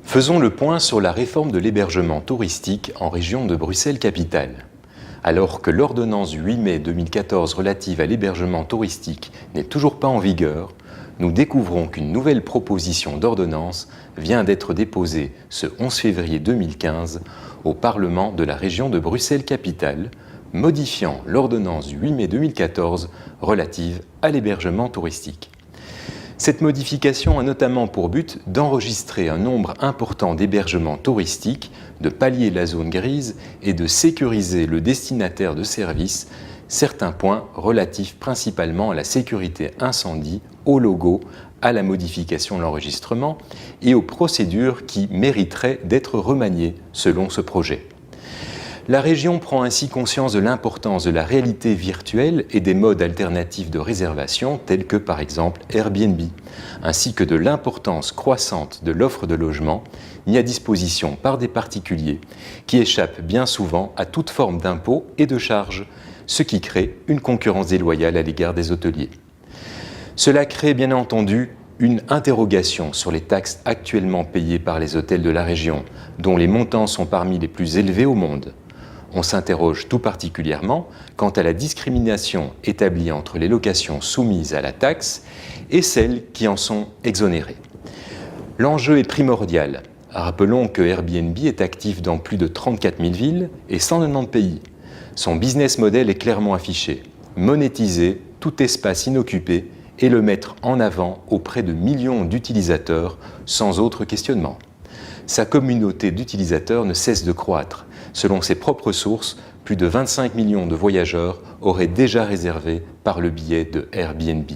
Faisons le point sur la réforme de l'hébergement touristique en région de Bruxelles-Capitale. Alors que l'ordonnance du 8 mai 2014 relative à l'hébergement touristique n'est toujours pas en vigueur, nous découvrons qu'une nouvelle proposition d'ordonnance vient d'être déposée ce 11 février 2015 au Parlement de la région de Bruxelles-Capitale, modifiant l'ordonnance du 8 mai 2014 relative à l'hébergement touristique. Cette modification a notamment pour but d'enregistrer un nombre important d'hébergements touristiques, de pallier la zone grise et de sécuriser le destinataire de services, certains points relatifs principalement à la sécurité incendie, au logo, à la modification de l'enregistrement et aux procédures qui mériteraient d'être remaniées selon ce projet. La région prend ainsi conscience de l'importance de la réalité virtuelle et des modes alternatifs de réservation tels que par exemple Airbnb, ainsi que de l'importance croissante de l'offre de logement mis à disposition par des particuliers qui échappent bien souvent à toute forme d'impôts et de charges, ce qui crée une concurrence déloyale à l'égard des hôteliers. Cela crée bien entendu une interrogation sur les taxes actuellement payées par les hôtels de la région, dont les montants sont parmi les plus élevés au monde. On s'interroge tout particulièrement quant à la discrimination établie entre les locations soumises à la taxe et celles qui en sont exonérées. L'enjeu est primordial. Rappelons que Airbnb est actif dans plus de 34 000 villes et 190 pays. Son business model est clairement affiché, monétiser tout espace inoccupé et le mettre en avant auprès de millions d'utilisateurs sans autre questionnement. Sa communauté d'utilisateurs ne cesse de croître. Selon ses propres sources, plus de 25 millions de voyageurs auraient déjà réservé par le biais de Airbnb.